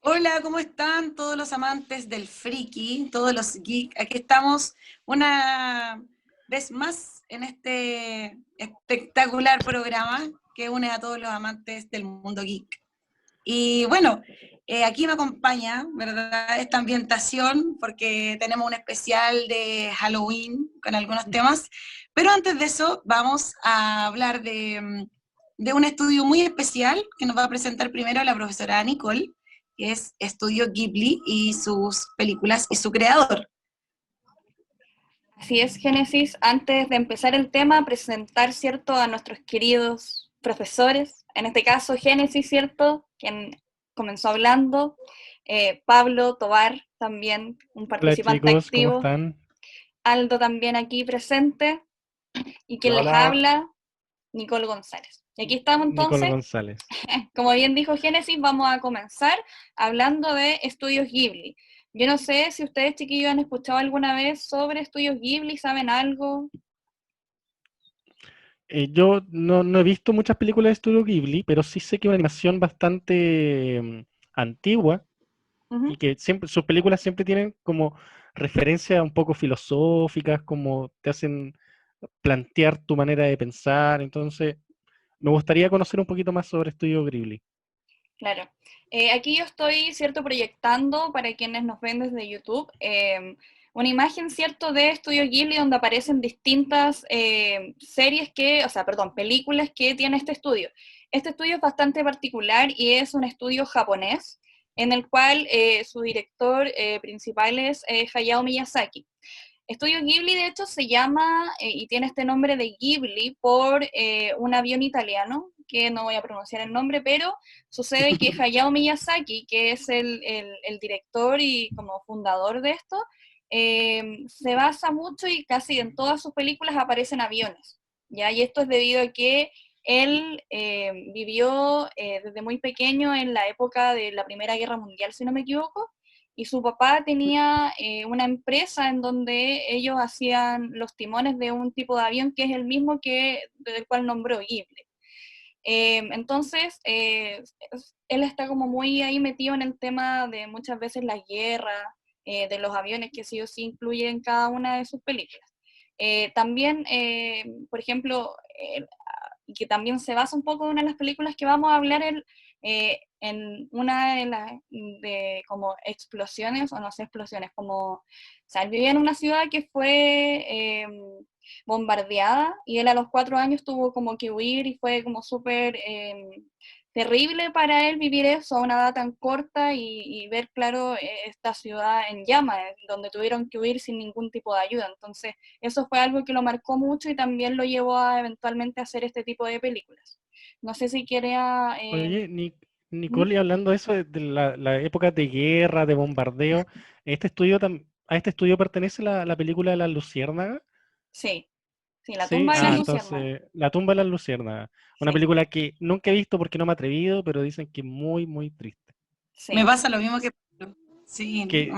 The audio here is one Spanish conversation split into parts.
Hola, ¿cómo están todos los amantes del friki, todos los geeks? Aquí estamos una vez más en este espectacular programa que une a todos los amantes del mundo geek. Y bueno, aquí me acompaña, ¿verdad? Esta ambientación, porque tenemos un especial de Halloween con algunos temas. Pero antes de eso, vamos a hablar de un estudio muy especial que nos va a presentar primero la profesora Nicole, que es Estudio Ghibli y sus películas y su creador. Así es, Génesis. Antes de empezar el tema, presentar, ¿cierto?, a nuestros queridos profesores. En este caso, Génesis, ¿cierto?, quien comenzó hablando. Pablo Tobar, también un Hola participante chicos, ¿cómo activo. están? Aldo también aquí presente. Y quien les Hola, habla, Nicole González. Y aquí estamos Nicole entonces, González. como bien dijo Génesis, vamos a comenzar hablando de Estudios Ghibli. Yo no sé si ustedes, chiquillos, han escuchado alguna vez sobre Estudios Ghibli, ¿saben algo? Yo no he visto muchas películas de Estudio Ghibli, pero sí sé que es una animación bastante antigua y Ujú. que siempre, sus películas siempre tienen como referencias un poco filosóficas, como te hacen plantear tu manera de pensar. Entonces, me gustaría conocer un poquito más sobre Estudio Ghibli. Claro. Aquí yo estoy, ¿cierto?, proyectando para quienes nos ven desde YouTube una imagen, ¿cierto?, de Estudio Ghibli donde aparecen distintas series que, o sea, perdón, películas que tiene este estudio. Este estudio es bastante particular y es un estudio japonés en el cual su director principal es Hayao Miyazaki. Estudio Ghibli, de hecho, se llama y tiene este nombre de Ghibli por un avión italiano, que no voy a pronunciar el nombre, pero sucede que Hayao Miyazaki, que es el director y como fundador de esto, se basa mucho y casi en todas sus películas aparecen aviones, ¿ya? Y esto es debido a que él vivió desde muy pequeño en la época de la Primera Guerra Mundial, si no me equivoco, y su papá tenía una empresa en donde ellos hacían los timones de un tipo de avión que es el mismo del cual nombró Ghibli. Entonces, él está como muy ahí metido en el tema de muchas veces la guerra, de los aviones que sí o sí incluye en cada una de sus películas. También, por ejemplo, y que también se basa un poco en una de las películas que vamos a hablar en una de las de como explosiones, o no sé, explosiones, como, o sea, él vivía en una ciudad que fue bombardeada y él a los 4 años tuvo como que huir y fue como súper terrible para él vivir eso a una edad tan corta y ver, claro, esta ciudad en llamas, donde tuvieron que huir sin ningún tipo de ayuda. Entonces, eso fue algo que lo marcó mucho y también lo llevó a eventualmente hacer este tipo de películas. No sé si quería... Oye, Nicole, y hablando de eso, de la época de guerra, de bombardeo, ¿a este estudio pertenece la película de las luciérnagas? sí, sí, La Sí, tumba de las luciérnagas. entonces, La tumba de las luciérnagas. Una Sí, película que nunca he visto porque no me he atrevido, pero dicen que es muy, muy triste. Me sí. pasa lo mismo que sí, Que,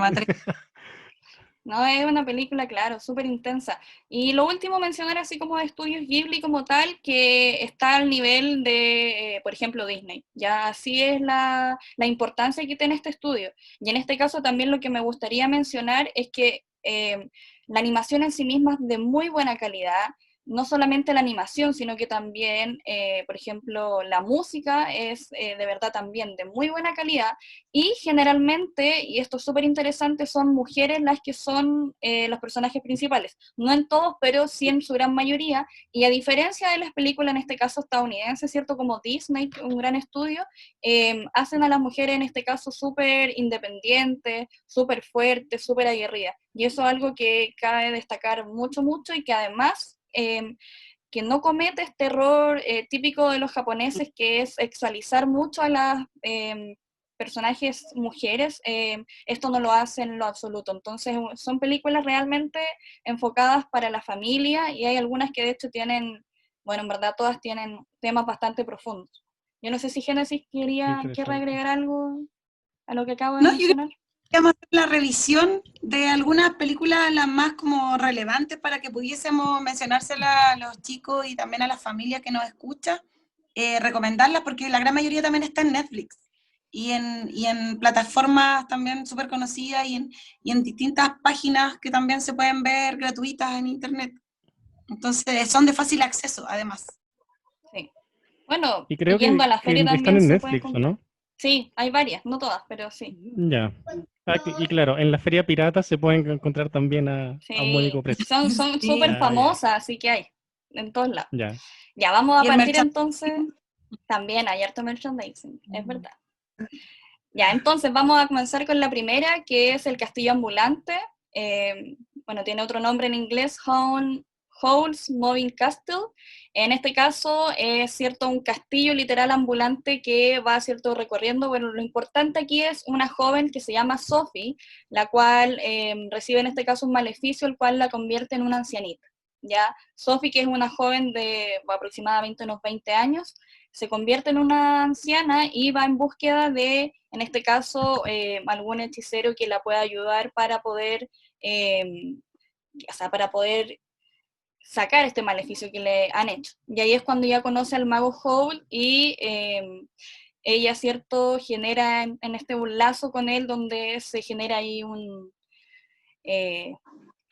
No, es una película, claro, súper intensa. Y lo último, mencionar así como de estudios Ghibli como tal, que está al nivel de, por ejemplo, Disney. Ya así es la importancia que tiene este estudio. Y en este caso también lo que me gustaría mencionar es que la animación en sí misma es de muy buena calidad. No solamente la animación, sino que también, por ejemplo, la música es de verdad también de muy buena calidad. Y generalmente, y esto es súper interesante, son mujeres las que son los personajes principales. No en todos, pero sí en su gran mayoría. Y a diferencia de las películas, en este caso estadounidenses, ¿cierto? Como Disney, un gran estudio, hacen a las mujeres en este caso súper independientes, súper fuertes, súper aguerridas. Y eso es algo que cabe destacar mucho, mucho y que además... que no comete este error típico de los japoneses, que es sexualizar mucho a las personajes mujeres, esto no lo hace en lo absoluto. Entonces, son películas realmente enfocadas para la familia y hay algunas que de hecho tienen, bueno, en verdad todas tienen temas bastante profundos. Yo no sé si Génesis qué quiere interesante. agregar algo a lo que acabo de No, yo creo mencionar. que vamos a hacer la revisión de algunas películas, las más como relevantes para que pudiésemos mencionárselas a los chicos y también a las familias que nos escuchan, recomendarlas porque la gran mayoría también está en Netflix. y en plataformas también súper conocidas y en distintas páginas que también se pueden ver gratuitas en internet. Entonces son de fácil acceso, además. Sí. Bueno, Y creo yendo a la feria que están también en se puede Netflix, ¿o encontrar. no? Sí, hay varias, no todas, pero sí. Ya. Y claro, en la feria pirata se pueden encontrar también a un módico Sí, precio. son súper Sí. Ah, ya, famosas, así que hay en todos lados. ya. Ya, vamos a Y el partir merchandising. entonces. También hay harto merchandising, es verdad. Ya, entonces vamos a comenzar con la primera, que es el castillo ambulante. Bueno, tiene otro nombre en inglés, Howl's Moving Castle. En este caso es cierto un castillo literal ambulante que va cierto recorriendo. Bueno, lo importante aquí es una joven que se llama Sophie, la cual recibe en este caso un maleficio, el cual la convierte en una ancianita. ¿Ya? Sophie, que es una joven de aproximadamente unos 20 años, se convierte en una anciana y va en búsqueda de, en este caso, algún hechicero que la pueda ayudar para poder, para poder sacar este maleficio que le han hecho. Y ahí es cuando ya conoce al mago Howl y ella, ¿cierto?, genera en este un lazo con él donde se genera ahí un,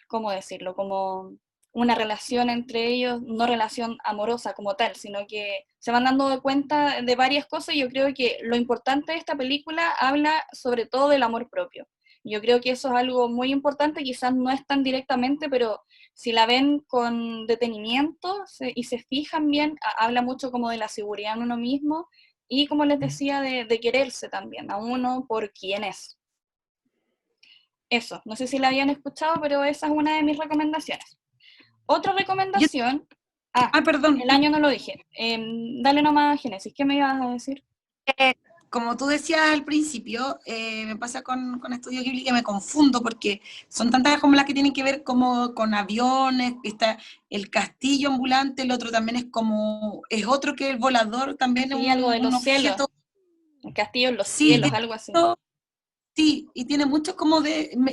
¿cómo decirlo? Como una relación entre ellos, no relación amorosa como tal, sino que se van dando cuenta de varias cosas y yo creo que lo importante de esta película habla sobre todo del amor propio. Yo creo que eso es algo muy importante, quizás no es tan directamente, pero si la ven con detenimiento y se fijan bien, habla mucho como de la seguridad en uno mismo y como les decía, de quererse también a uno por quien es. Eso, no sé si la habían escuchado, pero esa es una de mis recomendaciones. Otra Yo- recomendación, Perdón. el año no lo dije. Dale nomás, Génesis, ¿qué me ibas a decir? Como tú decías al principio, me pasa con Estudio Ghibli que me confundo porque son tantas como las que tienen que ver como con aviones, está el castillo ambulante, el otro también es como, es otro que el volador, también es Sí, algo de un los cielos, objeto, el castillo en los sí, cielos, algo así. sí, y tiene muchos como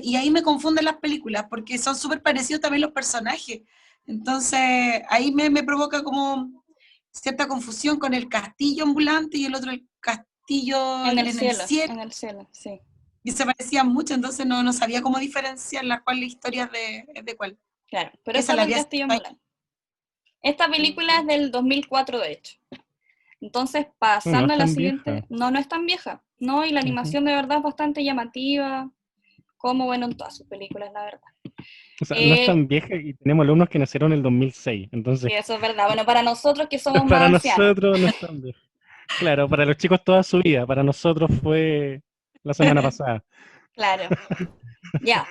y ahí me confunden las películas porque son súper parecidos también los personajes. Entonces, ahí me provoca como cierta confusión con el castillo ambulante y el otro el castillo en el cielo, En el cielo, sí. y se parecían mucho, entonces no sabía cómo diferenciar la cual historia es de cuál. Claro, pero Esa esta es la del había castillo ambulante. Esta película es del 2004, de hecho. Entonces, No, no pasando es a la tan vieja. siguiente, no es tan vieja, ¿no? Y la Ujú. animación de verdad es bastante llamativa, como bueno en todas sus películas, la verdad. O sea, no es Eh, tan vieja y tenemos alumnos que nacieron en el 2006. sí, Entonces, eso es verdad. Bueno, para nosotros que somos para más ancianos, nosotros no es tan vieja. Claro, para los chicos toda su vida. Para nosotros fue la semana pasada. claro. Ya,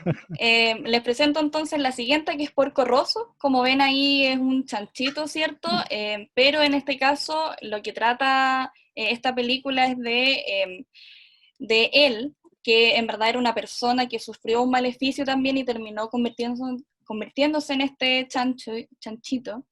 les presento entonces la siguiente, que es Porco Rosso. Como ven ahí es un chanchito, ¿cierto? Pero en este caso lo que trata esta película es de él, que en verdad era una persona que sufrió un maleficio también y terminó convirtiéndose en este chanchito.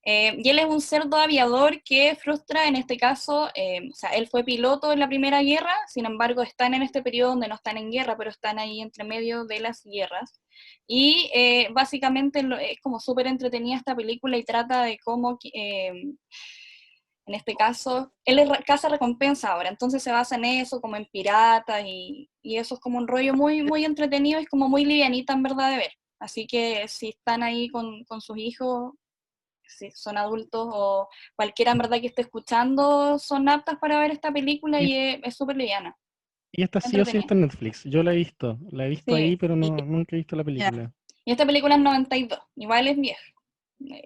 Y él es un cerdo aviador que frustra, en este caso, o sea, él fue piloto en la Primera Guerra, sin embargo están en este periodo donde no están en guerra, pero están ahí entre medio de las guerras. Y básicamente es como súper entretenida esta película y trata de cómo, en este caso, él es caza recompensa ahora, entonces se basa en eso, como en piratas, y eso es como un rollo muy, muy entretenido, es como muy livianita en verdad de ver. Así que si están ahí con sus hijos, si son adultos o cualquiera en verdad que esté escuchando, son aptas para ver esta película Y, y es súper liviana, y esta sí o sí entretenida. está en Netflix. Yo la he visto. La he visto ahí, Sí, pero no, nunca he visto la película. y esta película es 92, igual es vieja.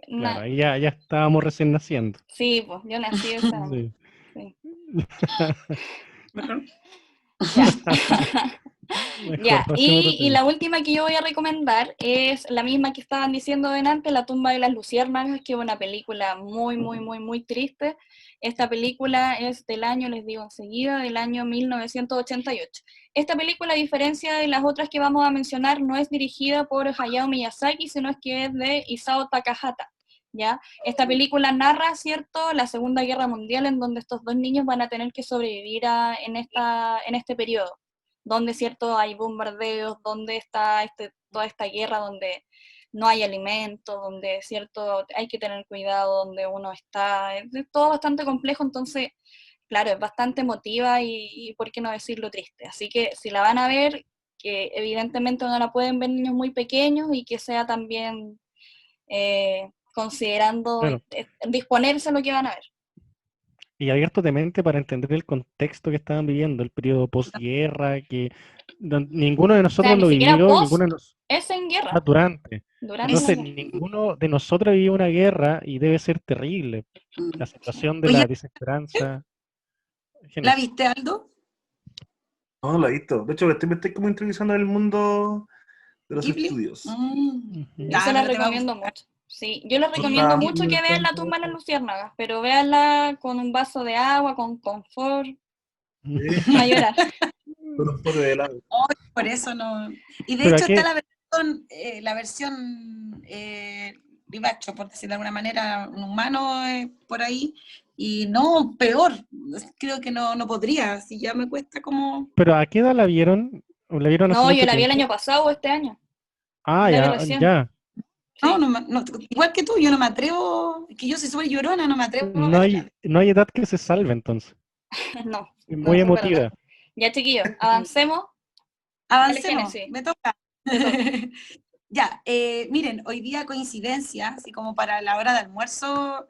Claro, ahí ya estábamos recién naciendo. Sí, pues yo nací ese año. Sí. Sí. Mejor. Ya. Mejor, Ya, pasemos a otro y tema. la última que yo voy a recomendar es la misma que estaban diciendo delante, La tumba de las luciérnagas, que es una película muy, muy, muy, muy triste. Esta película es del año, les digo enseguida, del año 1988. Esta película, a diferencia de las otras que vamos a mencionar, no es dirigida por Hayao Miyazaki, sino es que es de Isao Takahata. ¿Ya? Esta película narra, ¿cierto?, la Segunda Guerra Mundial, en donde estos dos niños van a tener que sobrevivir en este periodo donde, cierto, hay bombardeos, donde está toda esta guerra, donde no hay alimento, donde, cierto, hay que tener cuidado donde uno está, es todo bastante complejo, entonces claro, es bastante emotiva y por qué no decirlo triste. Así que si la van a ver, que evidentemente no la pueden ver niños muy pequeños y que sea también considerando Claro. disponerse a lo que van a ver. Y abierto de mente para entender el contexto que estaban viviendo, el periodo posguerra, que ninguno de O sea, nosotros ni lo siquiera vivió, y post, ninguno de nosotros es en guerra, durante. durante la Entonces, guerra. ninguno de nosotros vivió una guerra y debe ser terrible. La Mm. situación de Oye, la desesperanza. ¿la Genial. viste, Aldo? No, no lo he visto. De hecho, me estoy como introduciendo en el mundo de los ¿Ghibli? estudios. Ujú. Yo se Ya, las pero te va a recomiendo gustar. mucho. Sí, yo les recomiendo Onda, mucho que vean La tumba de las luciérnagas, pero véanla con un vaso de agua, con confort, a llorar. con un pote de helado. Ay, por eso no. Y de Pero hecho está aquí, la versión vivacho, por decirlo de alguna manera, un humano por ahí, y no, peor. Creo que no podría, si ya me cuesta como. pero ¿a qué edad la vieron? ¿O la vieron hace No, yo mucho la vi el año tiempo? pasado o este año. Ah, La vi ya, recién. ya. No, Sí. igual que tú, yo no me atrevo, que yo soy súper llorona, no me atrevo a verla. No hay edad que se salve entonces. No, Es no, muy eso es verdad. emotiva. Ya, chiquillos, avancemos. Dale, Avancemos, Génesis, me toca. te toca. Ya, miren, hoy día coincidencia, así como para la hora de almuerzo,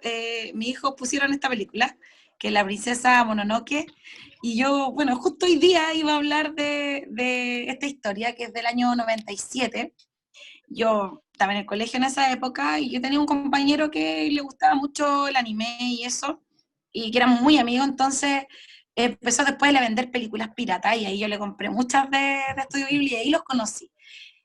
mis hijos pusieron esta película, que es La princesa Mononoke, y yo, bueno, justo hoy día iba a hablar de esta historia, que es del año 97. Yo estaba en el colegio en esa época y yo tenía un compañero que le gustaba mucho el anime y eso, y que éramos muy amigos, entonces empezó después a vender películas piratas y ahí yo le compré muchas de Estudio Ghibli y ahí los conocí.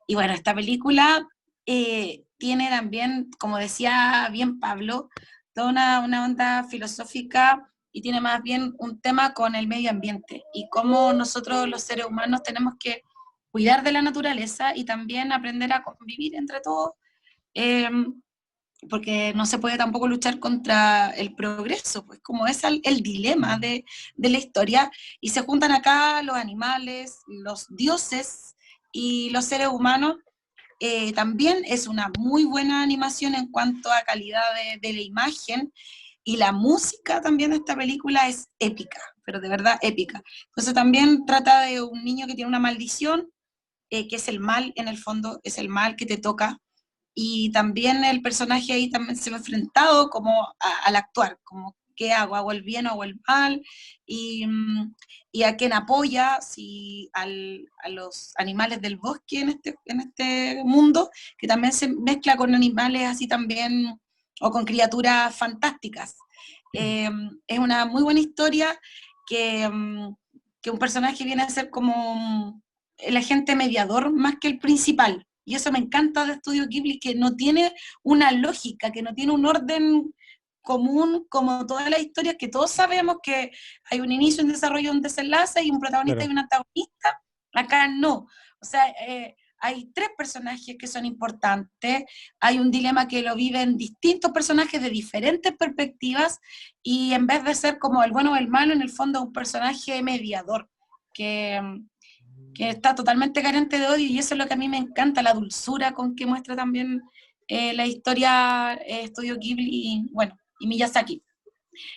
Y bueno, esta película tiene también, como decía bien Pablo, toda una onda filosófica y tiene más bien un tema con el medio ambiente y cómo nosotros los seres humanos tenemos que cuidar de la naturaleza y también aprender a convivir entre todos, eh, porque no se puede tampoco luchar contra el progreso, pues como es el dilema de la historia, y se juntan acá los animales, los dioses y los seres humanos. También es una muy buena animación en cuanto a calidad de la imagen, y la música también de esta película es épica, pero de verdad épica. Entonces también trata de un niño que tiene una maldición, que es el mal, en el fondo es el mal que te toca, y también el personaje ahí también se ve enfrentado como al actuar, como qué hago, hago el bien o hago el mal, y, y a quién apoya, si a los animales del bosque en este mundo, que también se mezcla con animales así también, o con criaturas fantásticas. Es una muy buena historia que, que un personaje viene a ser como el agente mediador más que el principal. Y eso me encanta de Estudio Ghibli, que no tiene una lógica, que no tiene un orden común como todas las historias que todos sabemos que hay un inicio, un desarrollo, un desenlace y un protagonista y Claro. un antagonista. Acá no. O sea, hay tres personajes que son importantes, hay un dilema que lo viven distintos personajes de diferentes perspectivas, y en vez de ser como el bueno o el malo, en el fondo es un personaje mediador que está totalmente carente de odio, y eso es lo que a mí me encanta, la dulzura con que muestra también la historia Estudio Ghibli bueno, y Miyazaki.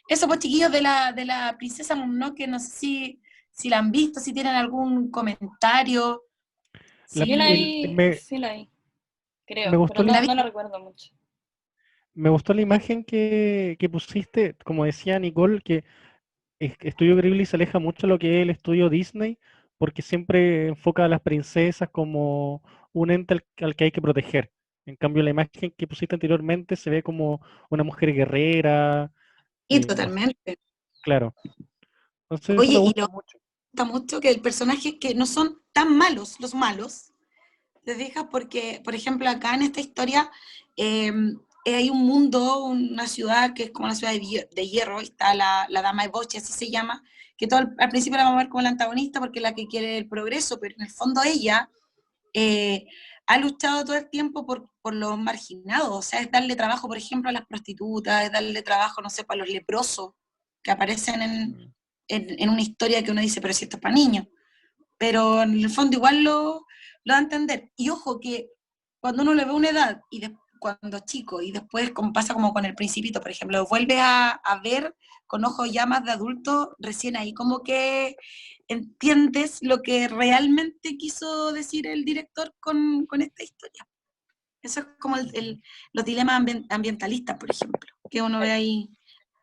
Eso pues, chiquillos, de la princesa Mononoke, no sé si la han visto, si tienen algún comentario, La- Yo la el- vi, me, sí la vi, me creo, gustó pero la, ¿la no viste? la recuerdo mucho. me gustó la imagen que pusiste, como decía Nicole, que Estudio Ghibli se aleja mucho de lo que es el estudio Disney, porque siempre enfoca a las princesas como un ente al que hay que proteger. En cambio, la imagen que pusiste anteriormente se ve como una mujer guerrera, Y no sé, totalmente. claro. Entonces eso me Oye, y gusta lo mucho. gusta mucho que el personaje que no son tan malos, los malos, ¿te fijas? Porque, por ejemplo, acá en esta historia eh, hay un mundo, una ciudad que es como la ciudad de Hierro, y está la Dama de Boche, así se llama, que todo al principio la vamos a ver como la antagonista porque es la que quiere el progreso, pero en el fondo ella eh, ha luchado todo el tiempo por los marginados, o sea, es darle trabajo, por ejemplo, a las prostitutas, es darle trabajo, no sé, para los leprosos que aparecen Mm. en una historia que uno dice, pero si esto es para niños, pero en el fondo igual lo da a entender. Y ojo que cuando uno le ve una edad y cuando chico y después como pasa como con El Principito, por ejemplo, lo vuelves a ver con ojos ya más de adulto, recién ahí como que entiendes lo que realmente quiso decir el director con esta historia. Eso es como los dilemas ambientalistas, por ejemplo, que uno ve ahí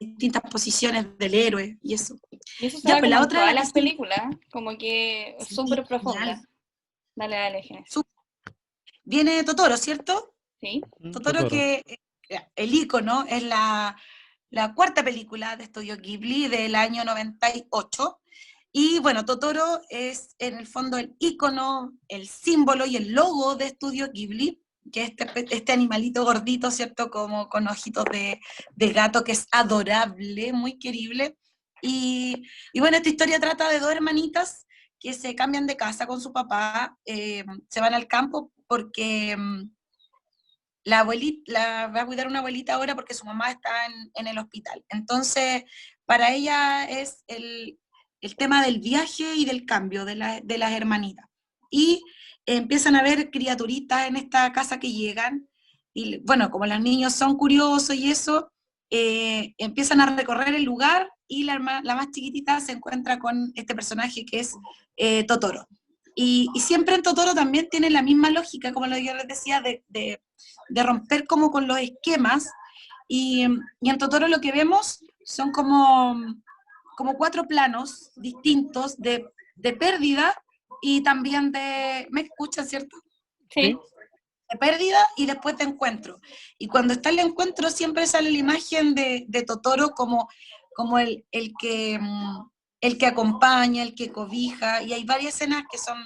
distintas posiciones del héroe y eso. Y eso se Ya, da pues como la en otra, todas la que las sí, películas, como que es sí, súper profunda. genial. Dale, Génesis. Viene Totoro, ¿cierto? ¿Sí? Totoro Totoro. que el ícono es la cuarta película de Estudio Ghibli del año 98. Y bueno, Totoro es en el fondo el ícono, el símbolo y el logo de Estudio Ghibli, que es este animalito gordito, ¿cierto? Como con ojitos de gato, que es adorable, muy querible. Y bueno, esta historia trata de dos hermanitas que se cambian de casa con su papá, se van al campo porque la abuelita, la va a cuidar una abuelita ahora porque su mamá está en el hospital. Entonces, para ella es el tema del viaje y del cambio de las hermanitas. Y empiezan a ver criaturitas en esta casa que llegan, y bueno, como los niños son curiosos y eso, empiezan a recorrer el lugar y la más chiquitita se encuentra con este personaje que es Totoro. Y siempre en Totoro también tiene la misma lógica, como lo que yo les decía, de romper como con los esquemas, y en Totoro lo que vemos son como cuatro planos distintos de pérdida y también de, ¿me escuchan, cierto? Sí. De pérdida y después de encuentro. Y cuando está el encuentro siempre sale la imagen de Totoro como el que acompaña, el que cobija, y hay varias escenas que son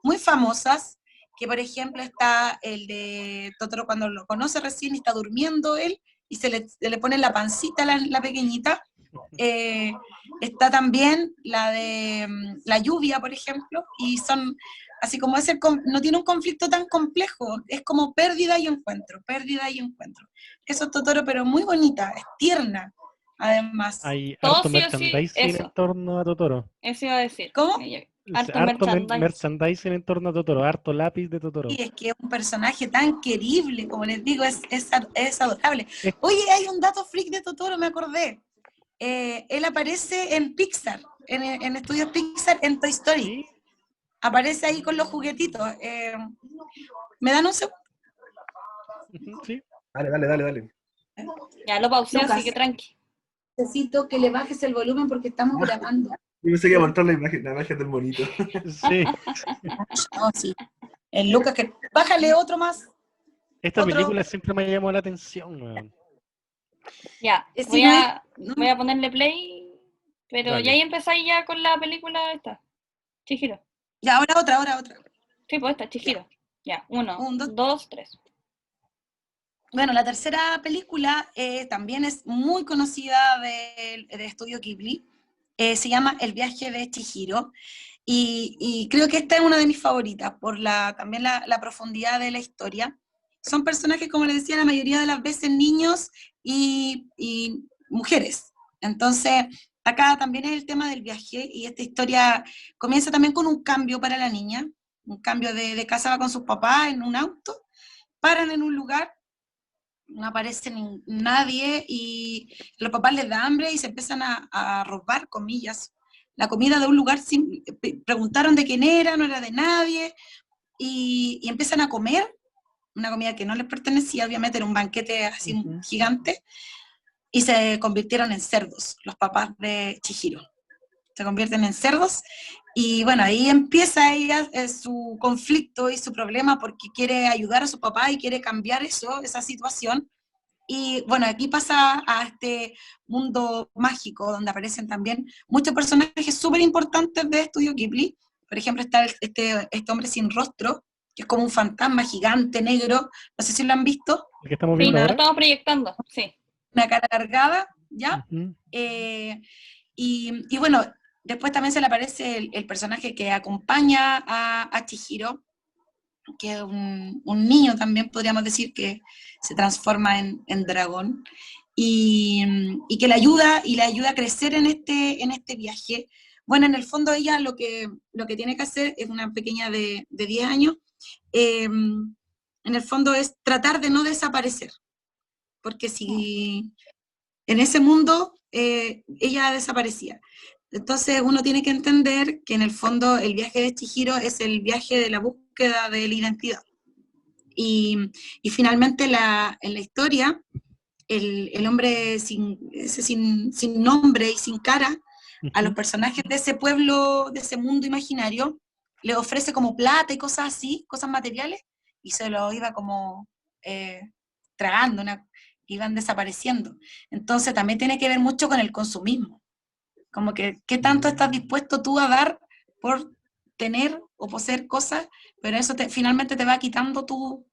muy famosas, que por ejemplo está el de Totoro cuando lo conoce recién y está durmiendo él, y se le pone en la pancita la pequeñita. Eh, Está también la de la lluvia, por ejemplo, y son así como no tiene un conflicto tan complejo, es como pérdida y encuentro. Eso es Totoro, pero muy bonita, es tierna, además. Hay Todo harto sí o sí, merchandising en eso. torno a Totoro. Eso iba a decir. ¿Cómo? Harto Harto merchandise. merchandising en torno a Totoro, harto lápiz de Totoro. Y es que es un personaje tan querible, como les digo, es adorable. Es- Oye, hay un dato freak de Totoro, me acordé. Él aparece en Pixar, en estudios Pixar, en Toy Story. ¿Sí? Aparece ahí con los juguetitos. ¿Me dan un segundo? Ujú, sí. Dale. Ya lo pausé, así Lucas, que tranqui. necesito que le bajes el volumen porque estamos grabando. Yo pensé que iba a mostrar la imagen del monito. Sí. No, sí. El Lucas, que bájale otro más. Esta Otro. película siempre me llamó la atención, weón. Ya, Si no es, no, voy a ponerle play, pero ya Dale. ahí empezáis ya con la película esta. Chihiro. ya, ahora otra. Sí, pues esta, Ya. Chihiro. Ya, 1, Un, dos. 2, 3. Bueno, la tercera película también es muy conocida de Estudio Ghibli. Se llama El viaje de Chihiro. Y creo que esta es una de mis favoritas por también la profundidad de la historia. Son personajes, como les decía, la mayoría de las veces niños y mujeres. Entonces, acá también es el tema del viaje y esta historia comienza también con un cambio para la niña, un cambio de casa, va con sus papás en un auto, paran en un lugar, no aparece nadie y los papás les da hambre y se empiezan a robar, comillas, la comida de un lugar, preguntaron de quién era, no era de nadie, y empiezan a comer una comida que no les pertenecía, obviamente era un banquete así gigante, y se convirtieron en cerdos, los papás de Chihiro. Se convierten en cerdos, y bueno, ahí empieza ella su conflicto y su problema porque quiere ayudar a su papá y quiere cambiar esa situación. Y bueno, aquí pasa a este mundo mágico donde aparecen también muchos personajes súper importantes de Estudio Ghibli. Por ejemplo, está este hombre sin rostro, que es como un fantasma gigante negro, no sé si lo han visto, ¿El que estamos Sí, viendo lo ahora? estamos proyectando, sí. una cara alargada, ¿ya? Ujú. Y bueno, después también se le aparece el personaje que acompaña a Chihiro, que es un niño también, podríamos decir, que se transforma en dragón, y que le ayuda a crecer en este viaje. Bueno, en el fondo ella lo que tiene que hacer es una pequeña de 10 años, en en el fondo es tratar de no desaparecer, porque si en ese mundo ella desaparecía. Entonces uno tiene que entender que en el fondo el viaje de Chihiro es el viaje de la búsqueda de la identidad. Y finalmente en la historia, el hombre sin nombre y sin cara, a los personajes de ese pueblo, de ese mundo imaginario, le ofrece como plata y cosas así, cosas materiales, y se lo iba como tragando, iban desapareciendo. Entonces también tiene que ver mucho con el consumismo, como que qué tanto estás dispuesto tú a dar por tener o poseer cosas, pero eso finalmente te va quitando tu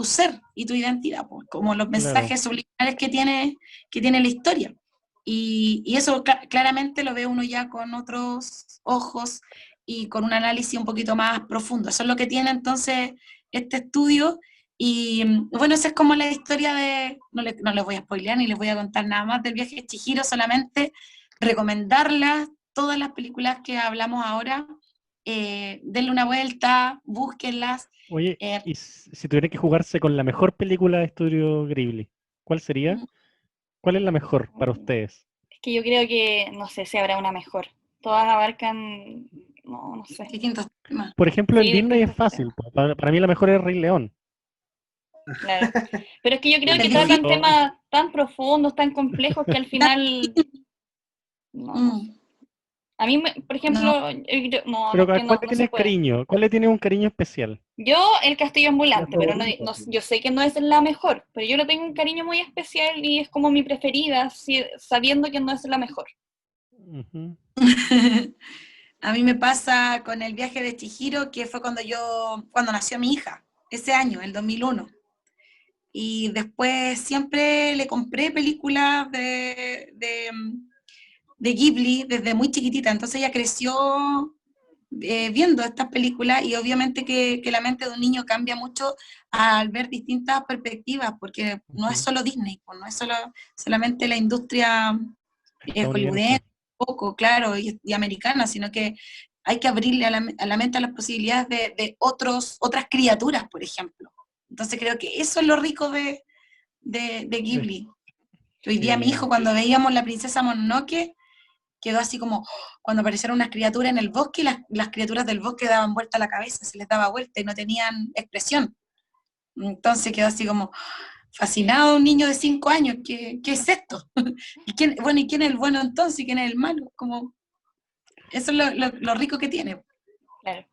ser y tu identidad, pues, como los mensajes subliminales que tiene la historia. Y eso claramente lo ve uno ya con otros ojos y con un análisis un poquito más profundo. Eso es lo que tiene entonces este estudio. Y bueno, esa es como la historia de, no les voy a spoilear ni les voy a contar nada más del viaje de Chihiro, solamente recomendarlas, todas las películas que hablamos ahora, denle una vuelta, búsquenlas. Oye, y si tuviera que jugarse con la mejor película de Estudio Ghibli, ¿cuál sería? ¿Cuál es la mejor para ustedes? Es que yo creo que, no sé si habrá una mejor. Todas abarcan, no sé. Distintos temas. Por ejemplo, en Sí, Disney es distintos fácil. Para mí la mejor es Rey León. Claro. Pero es que yo creo que Es tratan difícil. temas tan profundos, tan complejos, que al final, no sé. Mm, A mí, por ejemplo, no, no, Pero es ¿a que cuál le no se tienes puede. cariño? ¿Cuál le tienes un cariño especial? Yo, El Castillo La Ambulante, pero favorita. yo sé que no es la mejor, pero yo le tengo un cariño muy especial y es como mi preferida, sabiendo que no es la mejor. Ujú. A mí me pasa con el viaje de Chihiro, que fue cuando nació mi hija, ese año, el 2001. Y después siempre le compré películas de Ghibli desde muy chiquitita, entonces ella creció viendo estas películas y obviamente que la mente de un niño cambia mucho al ver distintas perspectivas, porque no es solo Disney, pues, no es solamente la industria hollywoodense, Estadounidense. poco, claro, y americana, sino que hay que abrirle a la mente a las posibilidades de otras criaturas, por ejemplo. Entonces creo que eso es lo rico de Ghibli. Hoy día mi hijo, Sí. cuando veíamos La princesa Mononoke, quedó así como, cuando aparecieron unas criaturas en el bosque, las criaturas del bosque daban vuelta a la cabeza, se les daba vuelta y no tenían expresión. Entonces quedó así como fascinado un niño de 5 años, ¿qué es esto? ¿Y quién es el bueno entonces y quién es el malo? Como, eso es lo rico que tiene. Claro.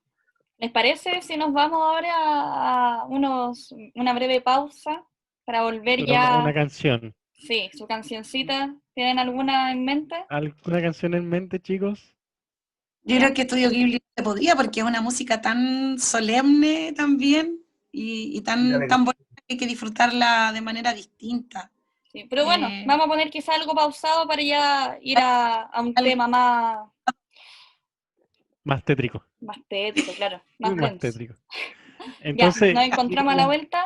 ¿Les parece si nos vamos ahora a una breve pausa para volver Pero una ya? canción. Sí, su cancioncita. ¿Tienen alguna en mente? ¿Alguna canción en mente, chicos? Yo ¿Ya? creo que Estudio Ghibli no se podía porque es una música tan solemne también y Ya tan bonita que hay que disfrutarla de manera distinta. Sí, pero bueno, vamos a poner quizá algo pausado para ya ir a un tema Más tétrico. más tétrico, claro, más Más denso. tétrico. Ya, Entonces, nos encontramos a la vuelta.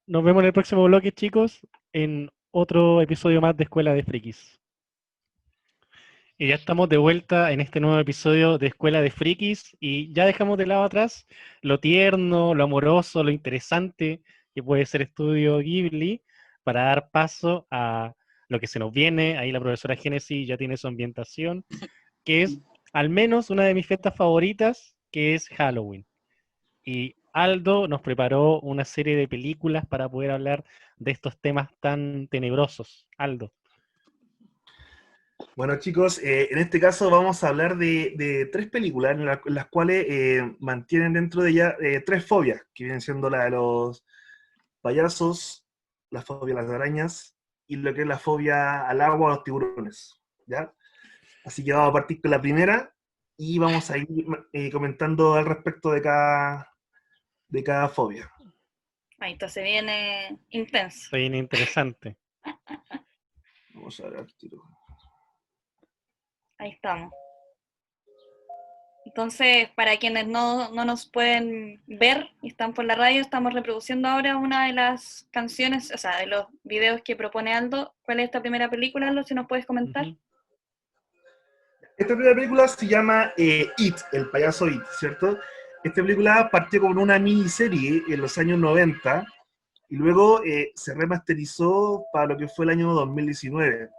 nos vemos en el próximo bloque, chicos, en otro episodio más de Escuela de Frikis. Y ya estamos de vuelta en este nuevo episodio de Escuela de Frikis y ya dejamos de lado atrás lo tierno, lo amoroso, lo interesante que puede ser Estudio Ghibli para dar paso a lo que se nos viene. Ahí la profesora Génesis ya tiene su ambientación, que es al menos una de mis fiestas favoritas, que es Halloween. Y Aldo nos preparó una serie de películas para poder hablar de estos temas tan tenebrosos. Aldo. Bueno, chicos, en este caso vamos a hablar de tres películas en las cuales mantienen dentro de ella tres fobias, que vienen siendo la de los payasos, la fobia a las arañas y lo que es la fobia al agua o a los tiburones, ¿ya? Así que vamos a partir con la primera y vamos a ir comentando al respecto de cada fobia. Ahí entonces viene intenso. Está bien interesante. Vamos a ver al tiro. Ahí estamos. Entonces, para quienes no nos pueden ver y están por la radio, estamos reproduciendo ahora una de las canciones, o sea, de los videos que propone Aldo. ¿Cuál es esta primera película, Aldo? Si nos puedes comentar. Ujú. Esta primera película se llama It, el payaso It, ¿cierto? esta película partió con una miniserie en los años 90 y luego se remasterizó para lo que fue el año 2019.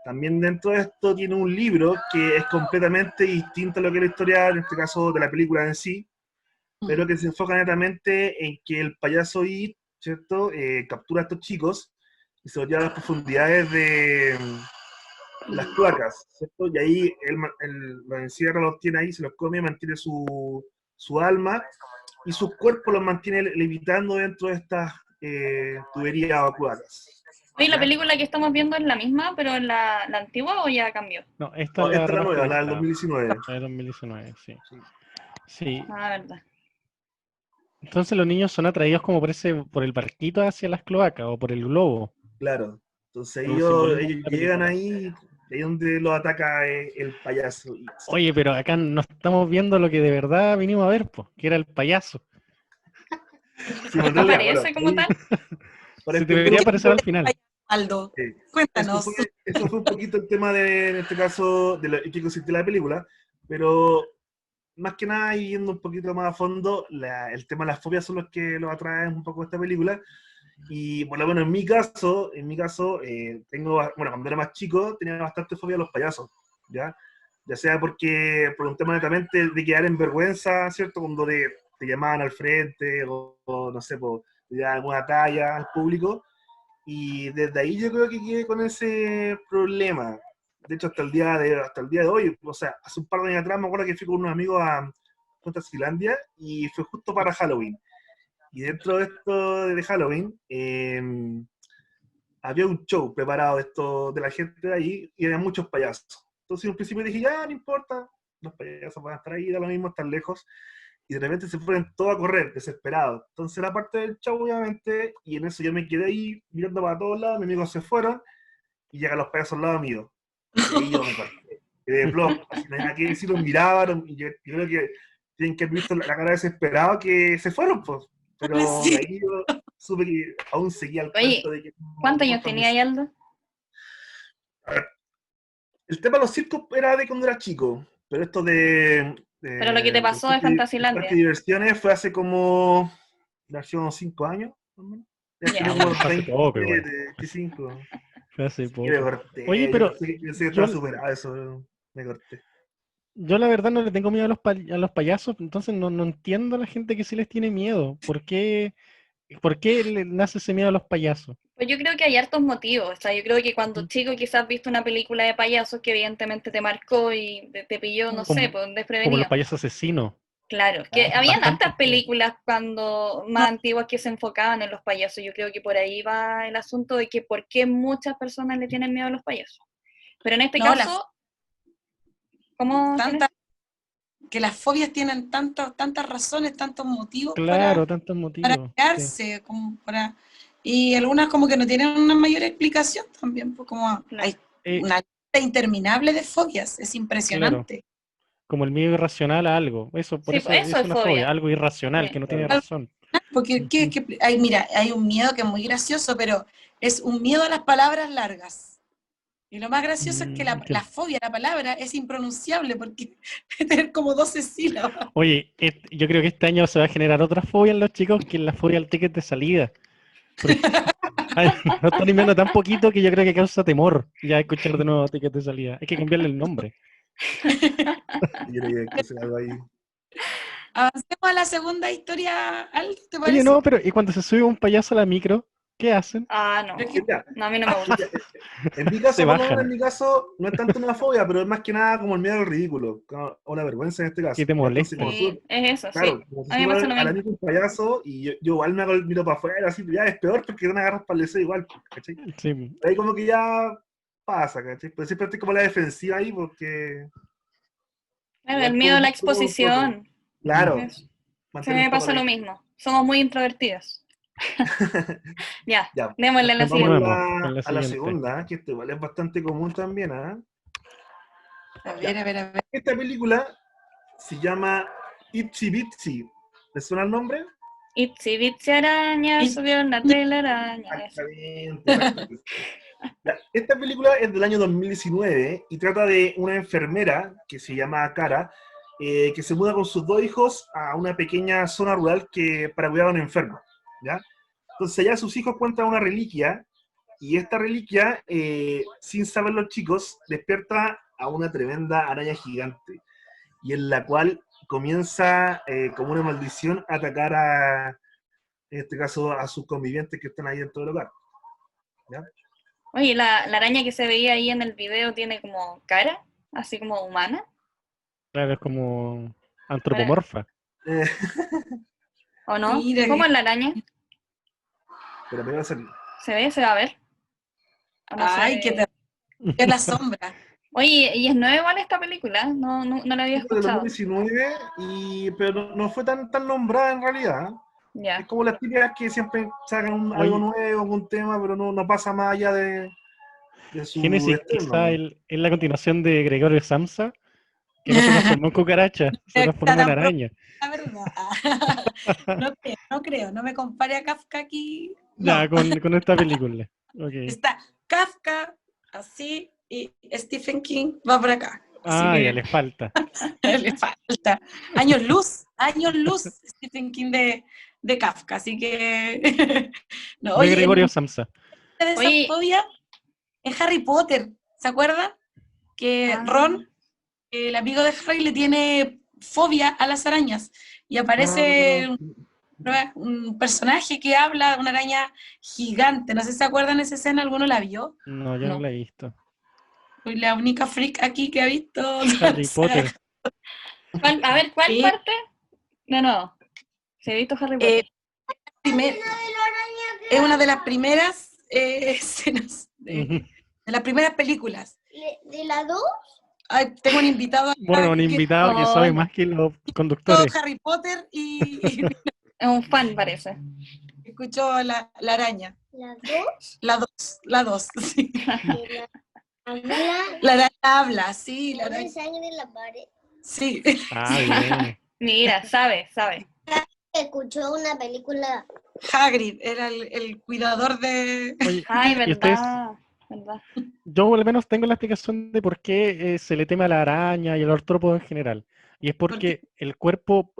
También dentro de esto tiene un libro que es completamente distinto a lo que es la historia, en este caso de la película en sí, pero que se enfoca netamente en que el payaso It, ¿cierto? Captura a estos chicos y se los lleva a las profundidades de las cloacas, ¿cierto? Y ahí él los encierra, los tiene ahí, se los come, mantiene su alma y su cuerpo los mantiene levitando dentro de estas tuberías o cloacas. Oye, ¿la ¿Ya? película que estamos viendo es la misma, pero en la antigua o ya cambió? No, esta No, es la esta es la nueva, la del remasterizada. 2019. La de 2019, sí. Sí. Sí. Ah, verdad. Entonces los niños son atraídos como por el barquito hacia las cloacas o por el globo. Claro. Entonces Como simbolismo de ellos la llegan película. ahí, y ahí es donde los ataca el payaso. Oye, pero acá no estamos viendo lo que de verdad vinimos a ver, pues, que era el payaso. Sí, en realidad, bueno, ¿Aparece como ahí, tal? para Se entender debería un aparecer al poco, final. Aldo, eso cuéntanos. fue un poquito el tema de, en este caso, de lo que consiste la película, pero más que nada, y yendo un poquito más a fondo, el tema de las fobias son los que lo atraen un poco a esta película. Y por lo menos en mi caso, bueno, cuando era más chico tenía bastante fobia a los payasos, ¿ya? Ya sea por un tema netamente de quedar en vergüenza, ¿cierto? Cuando te llamaban al frente o no sé, te daban alguna talla al público. Y desde ahí yo creo que quedé con ese problema. De hecho, hasta el día de hoy, o sea, hace un par de años atrás me acuerdo que fui con unos amigos a Finlandia y fue justo para Halloween. Y dentro de esto de Halloween, había un show preparado de la gente de ahí y eran muchos payasos. Entonces, en un principio dije, ya, no importa, los payasos van a estar ahí, da lo mismo, estar lejos. Y de repente se fueron todos a correr, desesperados. Entonces, era parte del show, obviamente, y en eso yo me quedé ahí mirando para todos lados, mis amigos se fueron y llegan los payasos al lado mío. Y ahí yo me corté. Quedé de plop, así no hay nada que decir, los miraban, y yo creo que tienen que haber visto la cara desesperada que se fueron, pues. Pero de Sí. ahí yo supe que aún seguía el cuento Oye, de que ¿cuántos no años tenía ahí, Aldo? A ver, el tema de los circos era de cuando era chico, pero esto Pero lo que te pasó de del parque de Fantasilandia. diversiones fue hace como, hace unos 5 años, más o menos. Ya Ya. tenía como Fue hace poco 27, igual. 25. Fue hace Y me poco. Oye, corté, yo pero pensé que yo, estaba superado eso, me corté. yo la verdad no le tengo miedo a los payasos, entonces no entiendo a la gente que sí les tiene miedo. ¿Por qué le nace ese miedo a los payasos? Pues yo creo que hay hartos motivos. O sea, yo creo que cuando chico quizás viste una película de payasos que evidentemente te marcó y te pilló, no sé, Como, pues como los desprevenido. payasos asesinos. Claro, que Ah, habían Bastante hartas feo. películas cuando más antiguas que se enfocaban en los payasos. Yo creo que por ahí va el asunto de que por qué muchas personas le tienen miedo a los payasos. Pero en este No, caso, ¿cómo tienes? que las fobias tienen tantas razones, tantos motivos Claro, tantos para motivos. Sí. crearse, y algunas como que no tienen una mayor explicación también, pues como Claro. hay Eh, una lista interminable de fobias, es claro, impresionante. como el miedo irracional a algo. Por Sí, eso pues eso es es una fobia, fobia. algo irracional que Sí. no tiene claro. razón. Porque Ujú. mira, hay un miedo que es muy gracioso, pero es un miedo a las palabras largas. Y lo más gracioso es que la fobia a la palabra es impronunciable porque tener como 12 sílabas. Oye, yo creo que este año se va a generar otra fobia en los chicos, que es la fobia al ticket de salida. Porque lo están enviando tan poquito que yo creo que causa temor ya escuchar de nuevo ticket de salida. Hay que cambiarle el nombre. Yo creo que hay que hacer algo ahí. Avancemos a la segunda historia, Aldo, ¿te Oye, parece? no, pero ¿y cuando se sube un payaso a la micro? ¿Qué hacen? Ah, Pero no. es que Ya, No, a mí no me gusta. en mi Se caso, por lo menos bajan. en mi caso, no es tanto una fobia, pero es más que nada como el miedo al ridículo, o la vergüenza en este Que caso. te Ya, entonces, moleste. como Sí, sube, es eso, sí. claro, como se A mí me pasa sube lo a la mismo. micro un payaso y yo igual me hago el miro para afuera, así, ya es peor porque te van a agarrar para el deseo igual, ¿cachai? Sí. Ahí como que ya pasa, ¿cachai? Pero siempre estoy como a la defensiva ahí porque Claro, el igual miedo a la como un poco. exposición. Mm. Claro, Eso. Sí, mantener un me poco pasa la lo distancia. mismo. Somos muy introvertidas. Ya, Ya, démosle a la vamos siguiente. Continuemos con la a la siguiente. segunda, que esto igual es bastante común también, ¿ah? A Ya. ver, a ver, a ver. Esta película se llama Itsy Bitsy. ¿Le suena el nombre? Itsy Bitsy araña Y- subió en la telaraña. Eso. Exactamente, exactamente. Ya, esta película es del año 2019 y trata de una enfermera que se llama Cara, que se muda con sus 2 hijos a una pequeña zona rural para cuidar a un enfermo, ¿ya? Entonces allá sus hijos cuentan una reliquia, y esta reliquia, sin saber los chicos, despierta a una tremenda araña gigante, y en la cual comienza como una maldición a atacar en este caso, a sus convivientes que están ahí dentro del hogar, ¿ya? Oye, la araña que se veía ahí en el video tiene como cara, así como humana. Claro, es como Para- antropomorfa. Eh, ¿O no? Mira ¿Cómo que- es la araña? pero me va a salir. ¿Se ve? ¿Se va a ver? ¿O no se Ay, ve? qué terrible. Es la sombra. Oye, y es nueva igual esta película, no la había De escuchado. 2019, pero no fue tan nombrada en realidad. Es Ya. como las típicas que siempre sacan algo Oye, nuevo, un tema, pero no pasa más allá de su Génesis quizá estreno. es la continuación de Gregorio Samsa, que no se transformó en cucaracha, se Está transformó en tan pro- araña. la verdad. No creo, no me compare a Kafka aquí. Ya, No, con esta película. Ok. está Kafka así y Stephen King va por acá. Así Ah, ya que le falta. le falta años luz StephenKing de Kafka. Así que, no, De oye, Gregorio Samsa. de esa Oye, fobia en Harry Potter, ¿se acuerdan? Que ah, Ron, el amigo de Harry, le tiene fobia a las arañas y Ah, aparece un personaje que habla, una araña gigante. No sé si se acuerdan de esa escena, ¿alguno la vio? No, yo no No. la he visto. Soy la única freak aquí que ha visto Harry Potter. a ver, ¿cuál Sí, parte? No. Se ha visto Harry eh, Potter. primer- es una de las primeras escenas, Ujú. de las primeras películas. ¿De la 2? Ay, tengo un invitado Bueno, acá un que invitado que sabe Ay, más que los vio conductores. Harry Potter y es un fan, parece. escuchó la araña. ¿La 2? La dos, sí. De la abuela. La araña habla, sí, la Pone araña, sangre en la pared. sí. Ah, bien. Mira, sabe. Escuchó una película. Hagrid era el cuidador de... Oye, Ay, y ustedes, verdad. yo al menos tengo la explicación de por qué se le teme a la araña y al artrópodo en general. Y es Porque, porque el cuerpo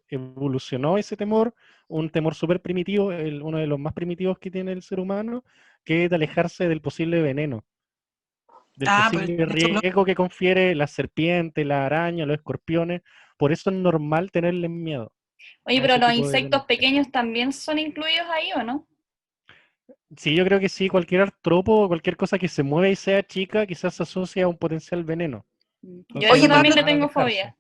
evolucionó ese temor, un temor súper primitivo, uno de los más primitivos que tiene el ser humano, que es de alejarse del posible veneno, del pero posible eso lo- riesgo que confiere la serpiente, la araña, los escorpiones. Por eso es normal tenerle miedo Oye, a pero ese los tipo de insectos elementos. pequeños también son incluidos ahí, ¿o no? Sí, yo creo que sí, cualquier artrópodo, cualquier cosa que se mueva y sea chica, quizás se asocia a un potencial veneno. Yo a Entonces eso Oye, es también le Pablo, normal tengo alejarse. fobia.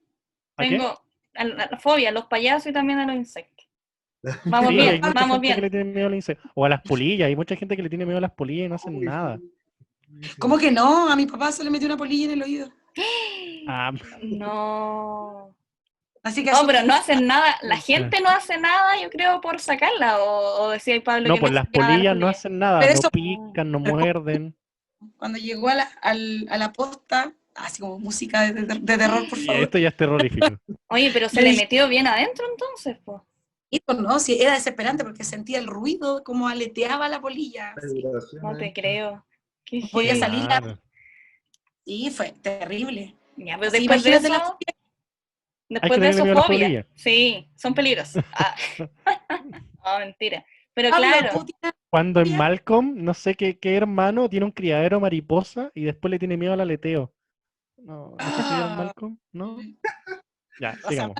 ¿A qué? Tengo a la fobia, a los payasos y también a los insectos. Vamos Sí, hay bien, Pablo, mucha vamos gente que bien. le tiene miedo al insecto. O a las polillas, hay mucha gente que le tiene miedo a las polillas y no hacen uy, nada. ¿cómo que no? A mi papá se le metió una polilla en el oído. Ah, No. Así que No, pero no asústense. hacen nada, la ah. gente no hace nada, yo creo, por sacarla, o decía Pablo No, que no pues las sacaba las polillas no polillas. hacen nada, Pero no eso, pican, no muerden. cuando llegó a la posta, así como música de terror, por Y favor, esto ya es terrorífico. Oye, pero se yo le dije, metió bien adentro entonces, pues. no, sí, era desesperante porque sentía el ruido, como aleteaba la polilla, sí. No te creo. Qué No podía heavy. salir Claro. y fue terrible. Ya, pero Así, imagínate la fobia. Hay que después de tenerle eso, miedo a las fobia. polillas. Sí, son peligrosas. Ah, no, mentira. Pero Pablo, claro, ¿tú tienes Cuando en fobia? Malcolm, no sé qué hermano tiene un criadero mariposa y después le tiene miedo al aleteo. No, no sé si vieron Ah, Malcolm, ¿no? Ya, o sea, sigamos.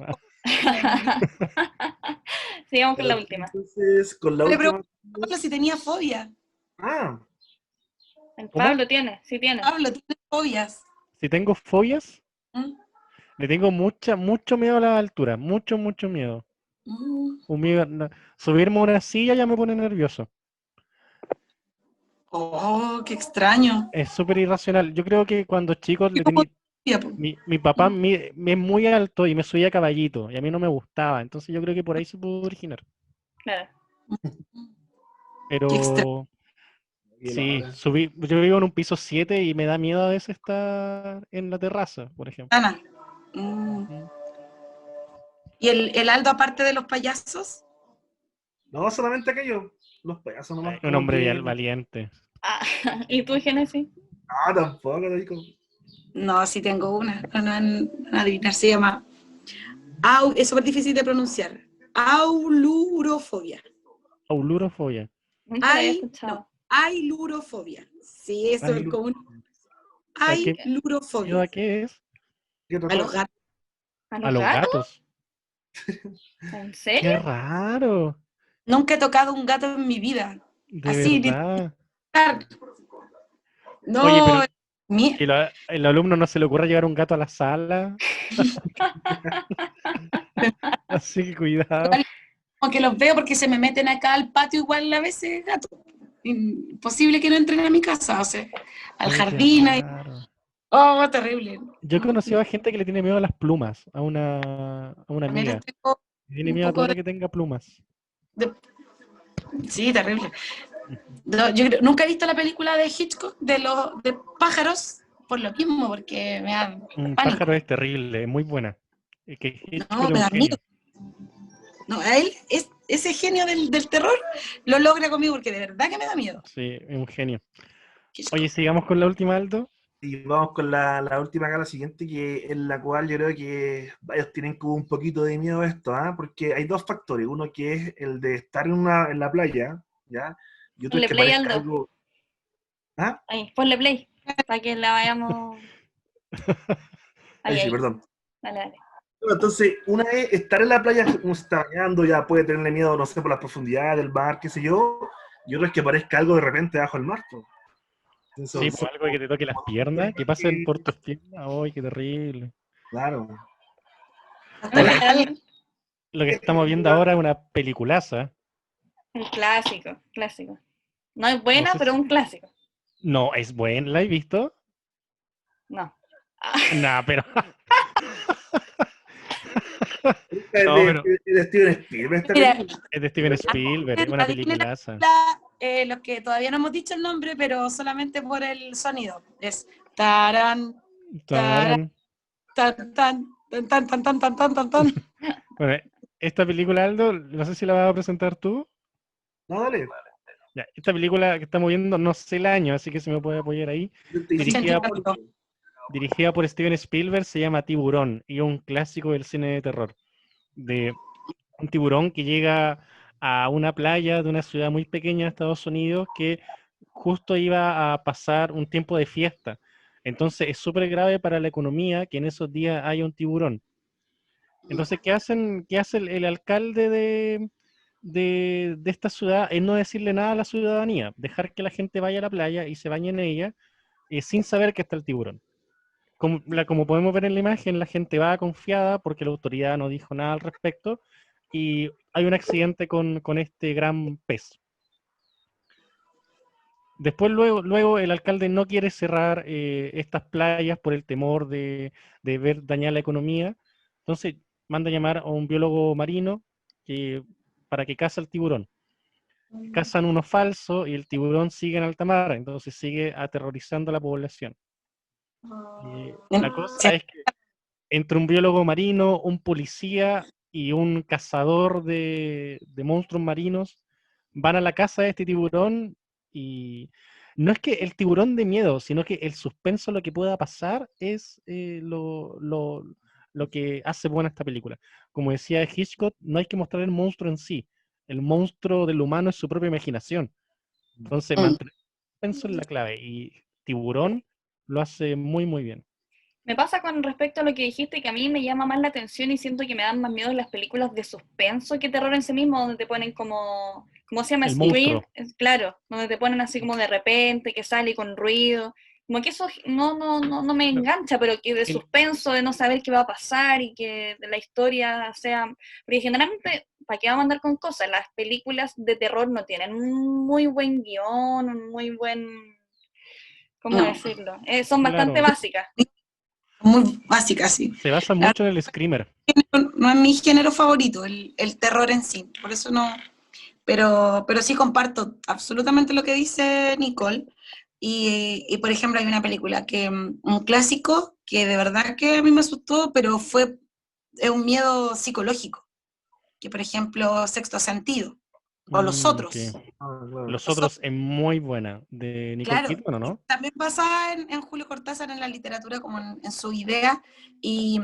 sigamos con la última. Entonces, con la le última. pregunté a Pablo si tenía fobia. Ah, El ¿Cómo? Pablo tiene, sí tiene. Pablo, ¿tienes fobias? Si tengo fobias, ¿Mm? le tengo mucho miedo a la altura, mucho miedo. Mm. Un miedo, subirme a una silla ya me pone nervioso. Oh, qué extraño. Es súper irracional. Yo creo que cuando chicos ¿Qué le como tenía, fobia, po? mi papá me es muy alto y me subía a caballito y a mí no me gustaba. Entonces yo creo que por ahí se pudo originar. Claro. Qué extraño. Pero y la sí, hora. yo vivo en un piso 7 y me da miedo a veces estar en la terraza, por ejemplo. Ana. Mm. Mm. ¿Y el Aldo, aparte de los payasos? No, solamente aquello. Los payasos Ay, nomás, un como hombre que. valiente. Ah, ¿y tú, Génesis? Ah, tampoco, te digo. No, sí tengo una. No van a adivinar. Se llama Es súper difícil de pronunciar. Aulurofobia. Aulurofobia. Nunca la había Ay, escuchado. no, ailurofobia. Sí, eso Ay, es como un ¿A qué, ailurofobia. ¿a qué es? ¿qué otra A los cosa? gatos. ¿A A los los gatos? gatos. ¿En Qué serio? raro. Nunca he tocado un gato en mi vida. De Así, verdad. literal. Oye, No, pero mi- que el alumno no se le ocurra llevar un gato a la sala. Así que cuidado. como que los veo porque se me meten acá al patio igual a veces gatos. Imposible que no entren a mi casa, o sea, al Oye, qué jardín. raro. Oh, terrible. Yo he conocido a gente que le tiene miedo a las plumas, a una También les amiga. tengo Le tiene un miedo a todo poco lo que tenga plumas. de- Sí, terrible. Ujú. No, nunca he visto la película de Hitchcock de los de pájaros por lo mismo, porque me da Un pánico. pájaro es terrible, es muy buena. Es que Hitchcock No, es me un da miedo. genio. No, a él, ese genio del terror lo logra conmigo porque de verdad que me da miedo. Sí, es un genio. Hitchcock. Oye, sigamos con la última, Aldo. Y vamos con la última acá, la siguiente, que en la cual yo creo que varios tienen como un poquito de miedo a esto, ¿ah? Porque hay dos factores. Uno que es el de estar en la playa, ¿ya? Y otro es Ponle que play, parezca Aldo. algo. ¿Ah? Ahí, ponle play. Para que la vayamos. Ahí, Ahí sí, ahí. perdón. Dale, dale. Bueno, entonces, una es estar en la playa, uno se está bañando, ya puede tenerle miedo, no sé, por las profundidades del mar, qué sé yo. Y otro es que parezca algo de repente bajo el mar, pues. Sí, Entonces, pues algo que te toque las piernas, que pasen por tus piernas. ¡Ay, qué terrible! claro. Hasta No, las algas. generalmente, Lo que estamos viendo ahora es una peliculaza. el clásico, clásico. No es No buena, sé pero si... un clásico. No, es buena, ¿la he visto? No. Nah, pero... Es No, pero de Steven Spielberg esta Mira, película. es de Steven Spielberg, es una adivinen peliculaza. los que todavía no hemos dicho el nombre, pero solamente por el sonido. Es tarán, tarán, Tarán. tan, tan, tan, tan, tan, tan, tan, tan, tan, tan. Bueno, esta película, Aldo, no sé si la vas a presentar tú. No, dale. Ya, esta película que estamos viendo, no sé el año, así que se me puede apoyar ahí. Dirigida, 84. dirigida por Steven Spielberg, se llama Tiburón y es un clásico del cine de terror. De un tiburón que llega a una playa de una ciudad muy pequeña de Estados Unidos que justo iba a pasar un tiempo de fiesta. Entonces es súper grave para la economía que en esos días haya un tiburón. Entonces, ¿qué hace el alcalde de esta ciudad? Es no decirle nada a la ciudadanía, dejar que la gente vaya a la playa y se bañe en ella sin saber que está el tiburón. Como podemos ver en la imagen, la gente va confiada porque la autoridad no dijo nada al respecto y hay un accidente con este gran pez. Después, luego el alcalde no quiere cerrar estas playas por el temor de ver dañar la economía. Entonces manda a llamar a un biólogo marino para que caza el tiburón. Cazan uno falso y el tiburón sigue en alta mar, entonces sigue aterrorizando a la población. La cosa es que entre un biólogo marino, un policía y un cazador de monstruos marinos van a la casa de este tiburón y no es que el tiburón de miedo, sino que el suspenso, lo que pueda pasar, es lo que hace buena esta película. Como decía Hitchcock, no hay que mostrar el monstruo en sí. El monstruo del humano es su propia imaginación. Entonces, mantener el suspenso es la clave y Tiburón lo hace muy, muy bien. Me pasa con respecto a lo que dijiste, que a mí me llama más la atención y siento que me dan más miedo las películas de suspenso que terror en sí mismo, donde te ponen como, ¿cómo se llama? El Scream, monstruo. claro, donde te ponen así como de repente, que sale con ruido, como que eso no me engancha, pero que de suspenso, de no saber qué va a pasar y que la historia sea, porque generalmente, ¿para qué vamos a andar con cosas? Las películas de terror no tienen un muy buen guión, un muy buen, ¿cómo No, decirlo? Son bastante Claro, básicas. muy básica, sí. se basa mucho en el screamer. No es mi género favorito, el terror en sí, por eso no, pero sí comparto absolutamente lo que dice Nicole. Y por ejemplo, hay una película un clásico que de verdad que a mí me asustó, pero es un miedo psicológico, que por ejemplo, Sexto Sentido. O Los Otros. Claro. Los Otros es muy buena, de Nicole Claro, Kidman, ¿o no? también pasa en Julio Cortázar en la literatura como en su idea y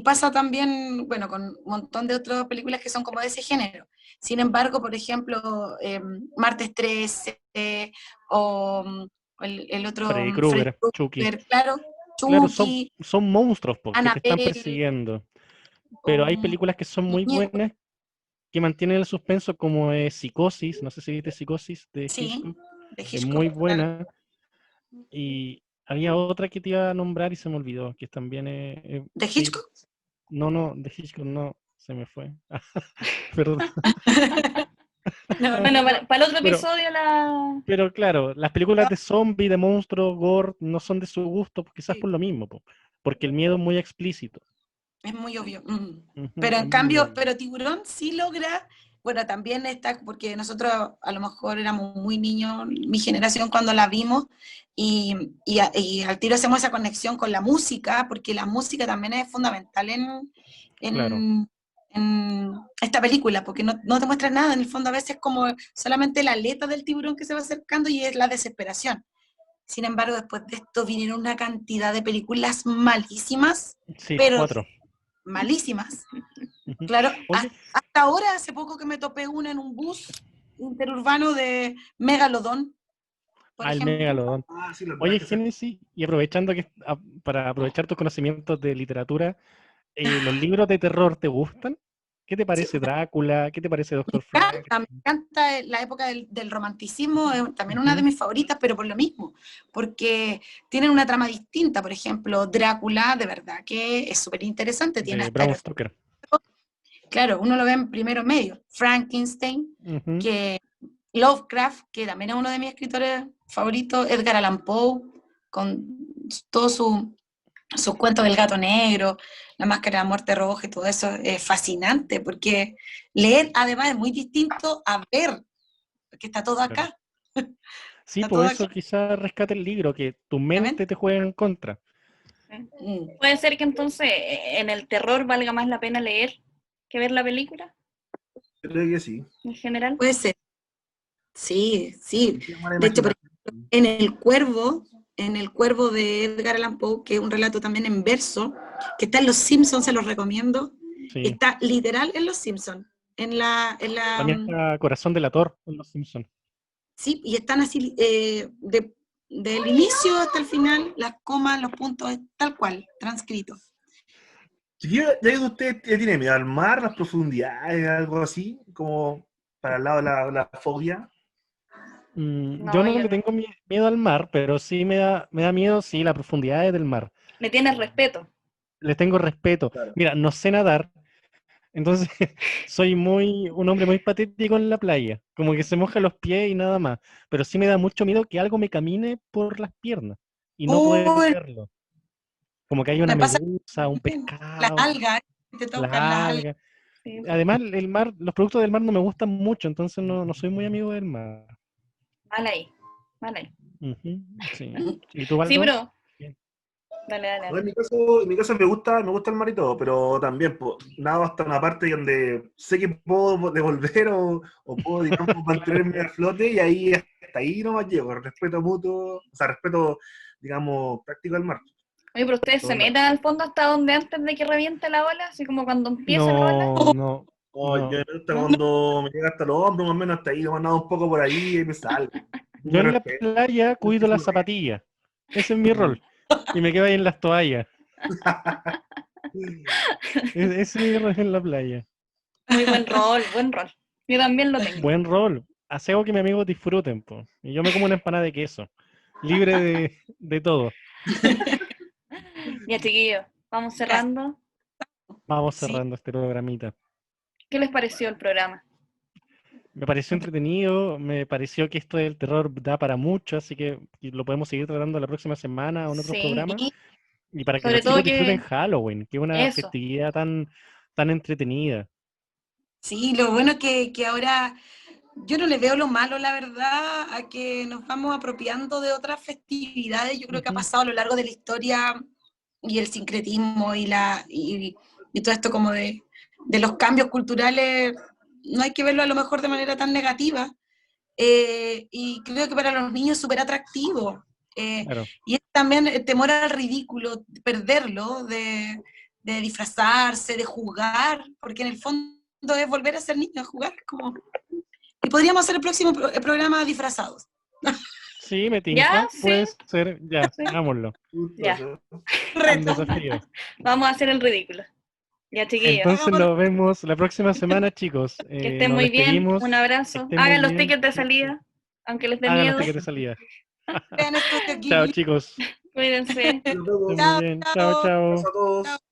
pasa también, bueno, con un montón de otras películas que son como de ese género. Sin embargo, por ejemplo, Martes 13 o el otro Freddy Freddy Krueger, Chucky. Krueger, claro, Claro, Chucky, son monstruos po, que te están Annabelle, persiguiendo. Pero hay o películas que son muy Muñeco. buenas, que mantienen el suspenso, como Psicosis, no sé si viste Psicosis de Sí, Hitchcock, de es muy Hitchcock, claro. buena. Y había otra que te iba a nombrar y se me olvidó, que también ¿De sí, Hitchcock? no, de Hitchcock no, se me fue. Perdón. No, Bueno, no. para el otro Pero- episodio la... Pero claro, las películas de zombie, de monstruos, gore, no son de su gusto, quizás por lo mismo, po, porque el miedo es muy explícito. Es muy obvio. Ujú, Pero es en muy cambio, obvio. pero Tiburón sí logra, bueno, también está, porque nosotros a lo mejor éramos muy niños, mi generación cuando la vimos, y al tiro hacemos esa conexión con la música, porque la música también es fundamental Claro. en esta película, porque no te muestra nada, en el fondo a veces es como solamente la aleta del tiburón que se va acercando y es la desesperación. Sin embargo, después de esto vinieron una cantidad de películas malísimas, Sí, pero 4. malísimas. Ujú. Claro, Oye, hasta ahora, hace poco que me topé una en un bus interurbano de Megalodón, por al ejemplo. Megalodón. Sí, los Oye, trajes. Génesis, y aprovechando para aprovechar tus conocimientos de literatura, ¿los libros de terror te gustan? ¿Qué te Sí, parece Drácula? ¿Qué te parece me Doctor encanta, me Frankenstein? encanta la época del romanticismo, es también una de Ujú. mis favoritas, pero por lo mismo, porque tienen una trama distinta. Por ejemplo, Drácula, de verdad que es súper interesante, tiene De hasta Bram Stoker. claro, uno lo ve en primero medio. Frankenstein, Ujú. que Lovecraft, que también es uno de mis escritores favoritos, Edgar Allan Poe, con todos sus cuentos del gato negro, la máscara de la muerte roja y todo eso, es fascinante, porque leer además es muy distinto a ver, porque está todo Claro. acá, Sí, está por todo eso aquí. quizás rescate el libro, que tu mente obviamente. te juega en contra. Mm. Puede ser que entonces en el terror valga más la pena leer que ver la película, Creo que sí. en general. Puede ser, sí, sí. Tiene buena De hecho, por imaginación. ejemplo, en El Cuervo de Edgar Allan Poe, que es un relato también en verso, que está en Los Simpsons, se los recomiendo, Sí. está literal en Los Simpsons, También está Corazón delator en Los Simpsons. sí, y están así, del inicio hasta el final, las comas, los puntos, tal cual, transcrito. Chiquillo, ya que usted tiene miedo al mar, las profundidades, algo así, como para el lado de la fobia. Yo No, no yo le no. tengo miedo al mar, pero sí me da miedo, sí, las profundidades del mar. Le tienes respeto. Les tengo respeto. Claro. Mira, no sé nadar, entonces soy un hombre muy patético en la playa, como que se moja los pies y nada más, pero sí me da mucho miedo que algo me camine por las piernas y no poder Uy, verlo, como que hay una me pasa medusa, un las pescado, algas, te tocan las la algas. alga. Sí. Además, el mar, los productos del mar no me gustan mucho, entonces no soy muy amigo del mar. Mal ahí. Mal ahí. Ujú, sí. ¿Y tú, Sí, Baldo? pero. Dale, dale, No, dale. en mi caso me gusta el mar y todo, pero también pues, nado hasta una parte donde sé que puedo devolver o puedo, digamos, mantenerme a flote y ahí hasta ahí nomás llego. Respeto mutuo, o sea, respeto, digamos, práctico al mar. Oye, pero ustedes se Todos lados. metan al fondo hasta donde antes de que reviente la ola, así como cuando empieza la ola. No, no, Oh, yo no. me gusta cuando me llega hasta los hombros, más o menos hasta ahí, nomás nado un poco por ahí y me salgo. Yo Me en la respeto. playa cuido las zapatillas. Ese es mi rol. Y me quedo ahí en las toallas. Ese es mi rol en la playa. Muy buen rol, buen rol. Yo también lo tengo. Buen rol. Hacemos que mis amigos disfruten, po. Y yo me como una empanada de queso. Libre de todo. Ya, chiquillos, vamos Gracias. cerrando. Vamos Sí, cerrando este programita. ¿Qué les pareció el programa? Me pareció entretenido, me pareció que esto del terror da para mucho, así que lo podemos seguir tratando la próxima semana o en otros Sí, programas. Y para que sobre los todo chicos disfruten que Halloween, que es una eso. festividad tan entretenida. sí, lo bueno que ahora yo no le veo lo malo, la verdad, a que nos vamos apropiando de otras festividades. Yo creo que ha Ujú. pasado a lo largo de la historia y el sincretismo y todo esto como de los cambios culturales. no hay que verlo a lo mejor de manera tan negativa. Y creo que para los niños es súper atractivo. Claro. Y es también el temor al ridículo, perderlo, de disfrazarse, de jugar, porque en el fondo es volver a ser niño, a jugar. Como... Y podríamos hacer el próximo programa disfrazados. Sí, me tinca. ¿Ya? Sí. Puede ser, ya, Sí. hagámoslo. Ya. Un Reto. desafío. Vamos a hacer el ridículo. Ya, chiquillos. Entonces nos vemos la próxima semana, chicos. Que estén Nos muy bien. despedimos. Un abrazo. estén muy Hagan los bien. tickets de salida, aunque les dé Hagan miedo. los tickets de salida. Vean esto de aquí. Chao, chicos. Cuídense. Nos vemos. Estén muy bien. Chao, chao. Abrazo a todos. Chao.